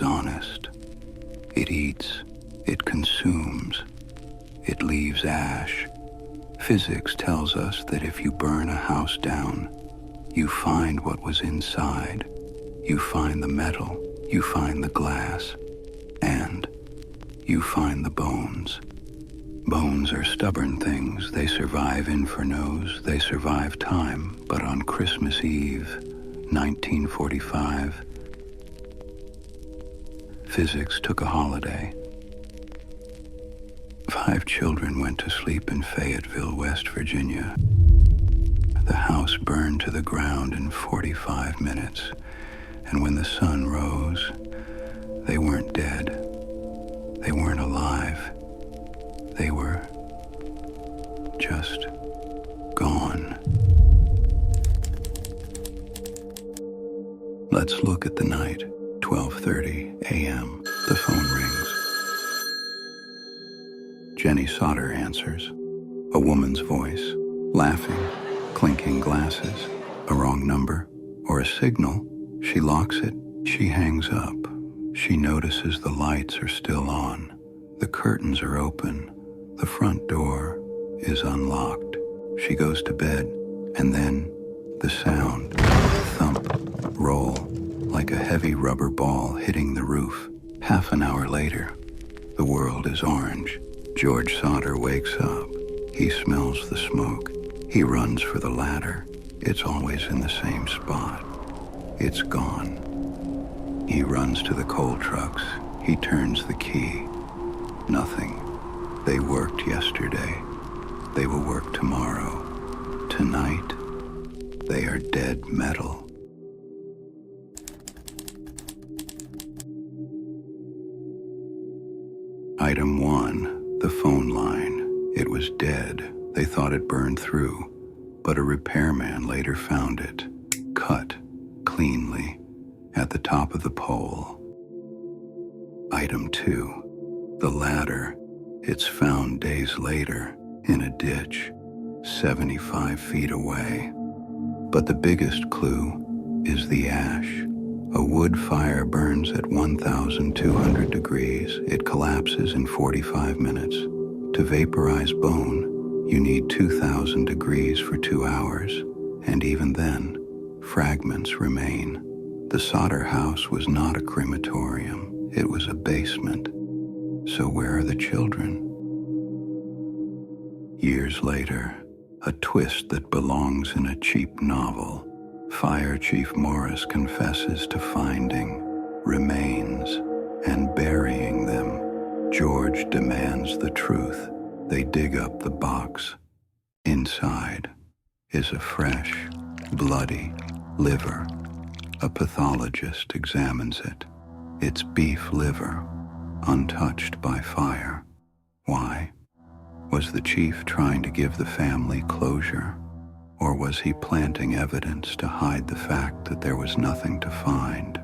is honest. It eats, it consumes, it leaves ash. Physics tells us that if you burn a house down, you find what was inside. You find the metal, you find the glass, and you find the bones. Bones are stubborn things. They survive infernos, they survive time. But on Christmas Eve, 1945, physics took a holiday. 5 children went to sleep in Fayetteville, West Virginia. The house burned to the ground in 45 minutes, and when the sun rose, they weren't dead. They weren't alive. They were just gone. Let's look at the night. 12:30 a.m. The phone rings. Jenny Sodder answers. A woman's voice, laughing, clinking glasses, a wrong number, or a signal. She locks it. She hangs up. She notices the lights are still on. The curtains are open. The front door is unlocked. She goes to bed, and then the sound, thump, roll, like a heavy rubber ball hitting the roof. Half an hour later, the world is orange. George Sodder wakes up. He smells the smoke. He runs for the ladder. It's always in the same spot. It's gone. He runs to the coal trucks. He turns the key. Nothing. They worked yesterday. They will work tomorrow. Tonight, they are dead metal. Item 1. The phone line. It was dead. They thought it burned through, but a repairman later found it, cut cleanly, at the top of the pole. Item 2. The ladder. It's found days later in a ditch, 75 feet away. But the biggest clue is the ash. A wood fire burns at 1,200 degrees. It collapses in 45 minutes. To vaporize bone, you need 2,000 degrees for 2 hours, and even then, fragments remain. The Sodder house was not a crematorium. It was a basement. So where are the children? Years later, a twist that belongs in a cheap novel. Fire Chief Morris confesses to finding remains and burying them. George demands the truth. They dig up the box. Inside is a fresh, bloody liver. A pathologist examines it. It's beef liver, untouched by fire. Why? Was the chief trying to give the family closure? Or was he planting evidence to hide the fact that there was nothing to find?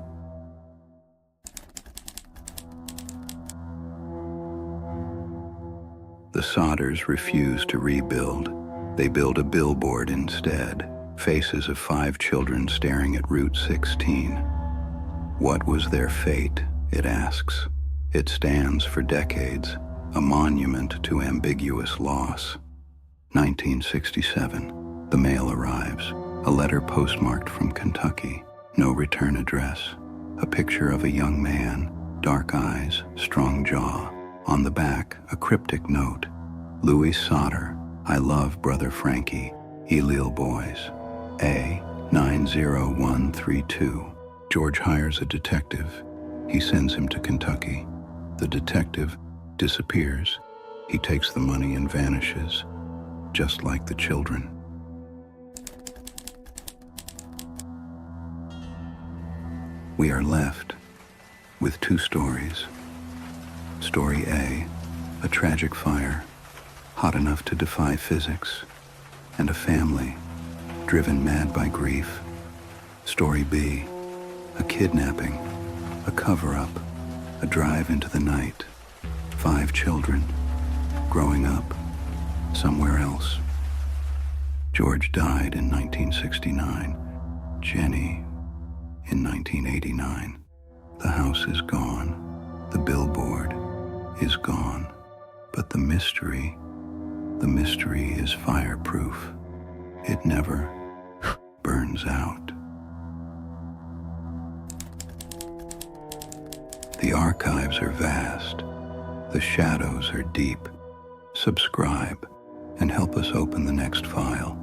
The Sodders refuse to rebuild. They build a billboard instead, faces of 5 children staring at Route 16. What was their fate, it asks. It stands for decades, a monument to ambiguous loss. 1967. The mail arrives, a letter postmarked from Kentucky, no return address, a picture of a young man, dark eyes, strong jaw. On the back, a cryptic note, Louis Sodder, I love brother Frankie, Elil Boys, A 90132. George hires a detective. He sends him to Kentucky. The detective disappears. He takes the money and vanishes, just like the children. We are left with 2 stories. Story A, a tragic fire, hot enough to defy physics, and a family driven mad by grief. Story B, a kidnapping, a cover-up, a drive into the night, 5 children growing up somewhere else. George died in 1969. Jenny in 1989. The house is gone. The billboard is gone. But the mystery is fireproof. It never burns out. The archives are vast. The shadows are deep. Subscribe and help us open the next file.